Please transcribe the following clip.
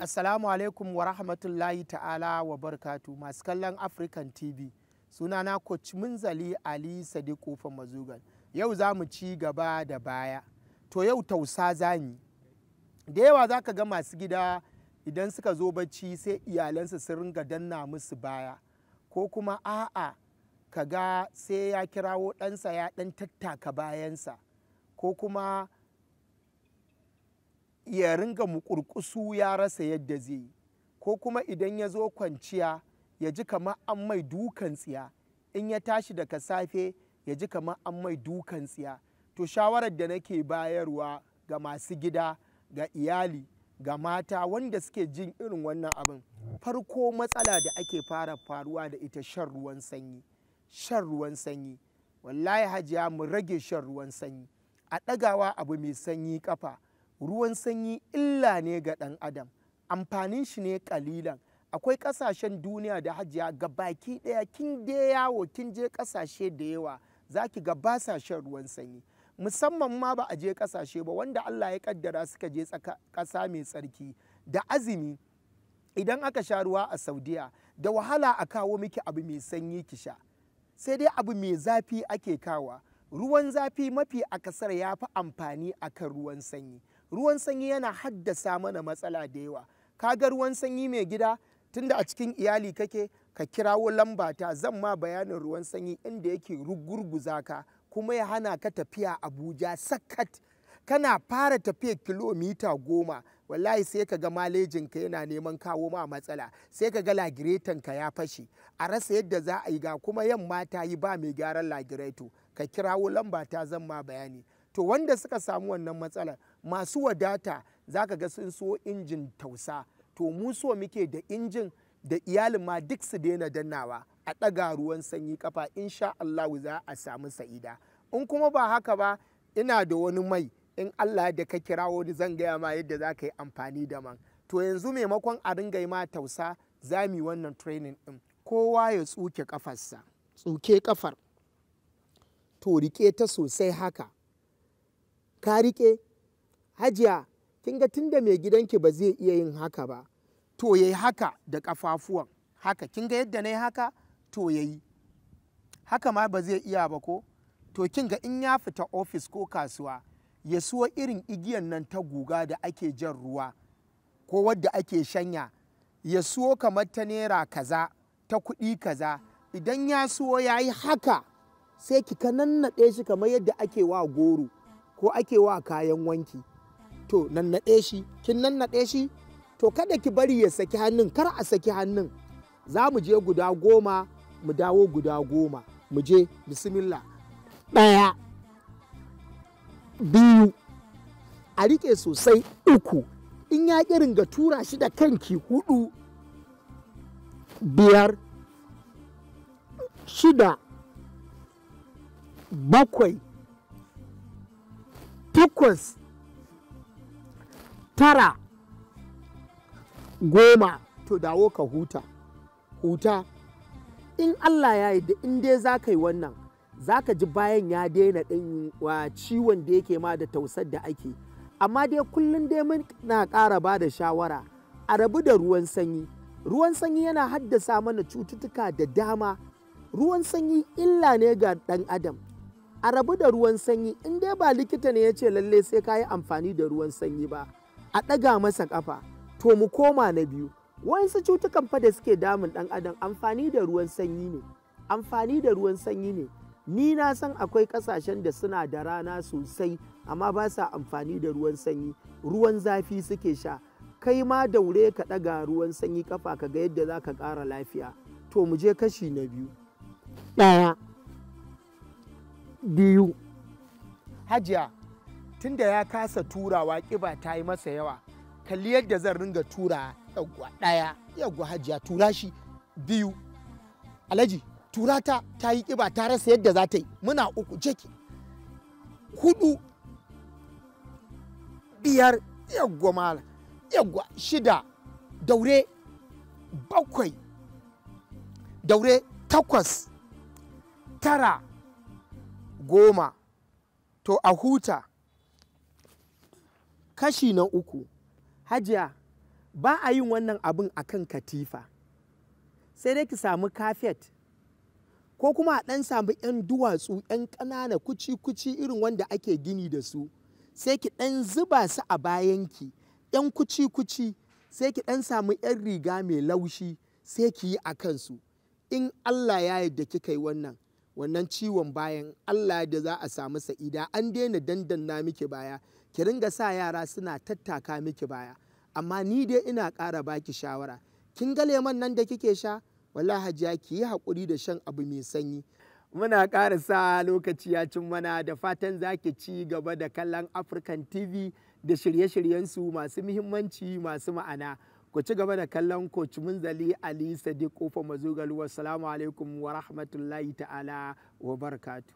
Assalamu alaikum wa rahmatullahi ta'ala wa barkatu masu kallon African TV. Sunana Coach Munzali Ali Sadiq Kofar Mazugal. Yau za mu ci gaba da baya. To yau tausa zami. Da yawa za ka ga masu gida idan suka zo bacci sai iyalansu su ringa danna musu baya. Ko kuma a'a ka ga sai ya kirawo ɗansa ya ɗan tattaka bayansa. Ko kuma ya ringa mukurkusu ya rasa yadda zai yi, ko kuma idan ya zo kwanciya ya ji kamar an mai dukan tsiya, in ya tashi daga safe ya ji kamar an mai dukan tsiya. To shawarar da nake bayarwa ga masu gida, ga iyali, ga mata wanda suke jin irin wannan abin, farko matsala da ake fara faruwa da ita shan ruwan sanyi. Shan ruwan sanyi, wallahi hajiya mu rage shan ruwan sanyi, a ɗagawa abu mai sanyi kafa. Ruwan sanyi illa ne ga ɗan adam, amfanin shi ne ƙalilan. Akwai ƙasashen duniya da hajiya ga baki ɗaya kin dai yawo kin je ƙasashe da yawa za ki ga ba sa shan ruwan sanyi, musamman ma ba a je ƙasashe ba wanda Allah ya ƙaddara suka je ƙasa mai tsarki da azumi. Idan aka sha ruwa a Saudiya da wahala a kawo miki abu mai sanyi ki sha, sai dai abu mai zafi ake kawa. Ruwan zafi mafi akasar ya fi amfani akan ruwan sanyi. Ruwan sanyi yana haddasa mana matsala da yawa. Kaga ruwan sanyi mai gida, tunda a cikin iyali kake, ka kirawo lambata zan ma bayanin ruwan sanyi inda yake rugurguza ka kuma ya hana ka tafiya Abuja sakat. Kana fara tafiya kilomita 10 wallahi sai ka ga malejinka yana neman kawo ma matsala, sai ka ga lagiretanka ya fashe, a rasa yadda za a yi, ga kuma yamma ta yi ba mai gyaran lagireto. Ka kirawo lambata zan ma bayani. To wanda suka samu wannan matsalar, masu wadata za ka ga sun so injin tausa. To mu so muke da injin da iyalin ma duk su daina dannawa, a ɗaga ruwan sanyi kafa, insha Allah za a samu sa'ida. In kuma ba haka ba, ina da wani mai, in Allah da ka kirawo ni zan gaya ma yadda za ka yi amfani da man. To yanzu maimakon a ringa yi ma tausa, za mu yi wannan training ɗin. Kowa ya tsuke kafarsa, tsuke kafar. To rike ta sosai haka. Ka rike, hajiya, kin ga tunda mai gidanki ba zai iya yin haka ba, to yayi haka da kafafuwan. Haka, kin ga yadda na yi haka, to yayi. Haka ma ba zai iya ba ko? To kin ga in ya fita ofis ko kasuwa, ya suwa irin igiyan nan ta guga da ake jan ruwa, ko wadda ake shanya, ya suwo kamar ta naira kaza, ta kuɗi kaza. Idan ya suwo ya yi haka, sai ki ka nannaɗe shi kamar yadda ake wa goro ko ake wa kayan wanki. To nannaɗe shi, kin nannaɗe shi, to kada ki bari ya saki hannun, kar a saki hannun. Za mu je guda 10, mu dawo guda 10. Mu je, bismillah. 1, 2, a riƙe sosai, 3, in ya ƙi ringa tura shi da kanki, 4, 5, 6, 7, 8, 9, 10. To dawo ka huta. In Allah ya yarda, in dai za ka yi wannan, za ka ji bayan ya daina ɗin wa ciwon da yake ma da tausar da ake. Amma dai kullum dai muna ƙara ba da shawara a rabu da ruwan sanyi. Ruwan sanyi yana haddasa mana cututtuka da dama. Ruwan sanyi illa ne ga ɗan adam. A rabu da ruwan sanyi, in dai ba likita ne ya ce lalle sai ka yi amfani da ruwan sanyi ba, a ɗaga masa ƙafa. To mu koma na biyu, wasu cutukan fa da suke damun ɗan adam amfani da ruwan sanyi ne. Amfani da ruwan sanyi ne. Ni na san akwai ƙasashen da suna da rana sosai amma ba sa amfani da ruwan sanyi, ruwan zafi suke sha. Kai ma daure ka ɗaga ruwan sanyi ƙafa ka ga yadda za ka ƙara lafiya. To mu je kashi na biyu. 1, 2. Hajiya, tunda ya kasa turawa, ƙiba ta yi masa yawa, kalli yadda zan ringa tura. Yawwa 1, yawwa hajiya, tura shi. 2, alhaji, tura ta yi ƙiba ta rasa yadda za ta yi. Muna 3, jeki. 4, 5, yawwa mala, yawwa 6, daure. 7, daure. 8, 9, 10. To a huta. Kashi na 3, hajiya, ba a yin wannan abin akan katifa, sai dai ki samu kafet ko kuma a ɗan samu 'yan duwatsu 'yan ƙanana kuci-kuci irin wanda ake gini da su, sai ki ɗan zuba su a bayanki 'yan kuci-kuci, sai ki ɗan samu 'yan riga mai laushi sai ki yi a kansu. In Allah ya yarda kika yi wannan ciwon bayan Allah da za a samu sa'ida, an daina dandanna miki baya, ki ringa sa yara suna tattaka miki baya. Amma ni dai ina ƙara baki shawara, kin ga lemon nan da kike sha, wallahi hajiya ki yi haƙuri da shan abu mai sanyi. Muna ƙara sa lokaci ya cin mana, da fatan za ki ci gaba da kallon African TV da shirye-shiryensu masu muhimmanci masu ma'ana. Ku ci gaba da kallon Coach Munzali Ali Sadiq Kofar Mazugal. Wassalamu alaikum wa rahmatullahi ta'ala wa barakatuh.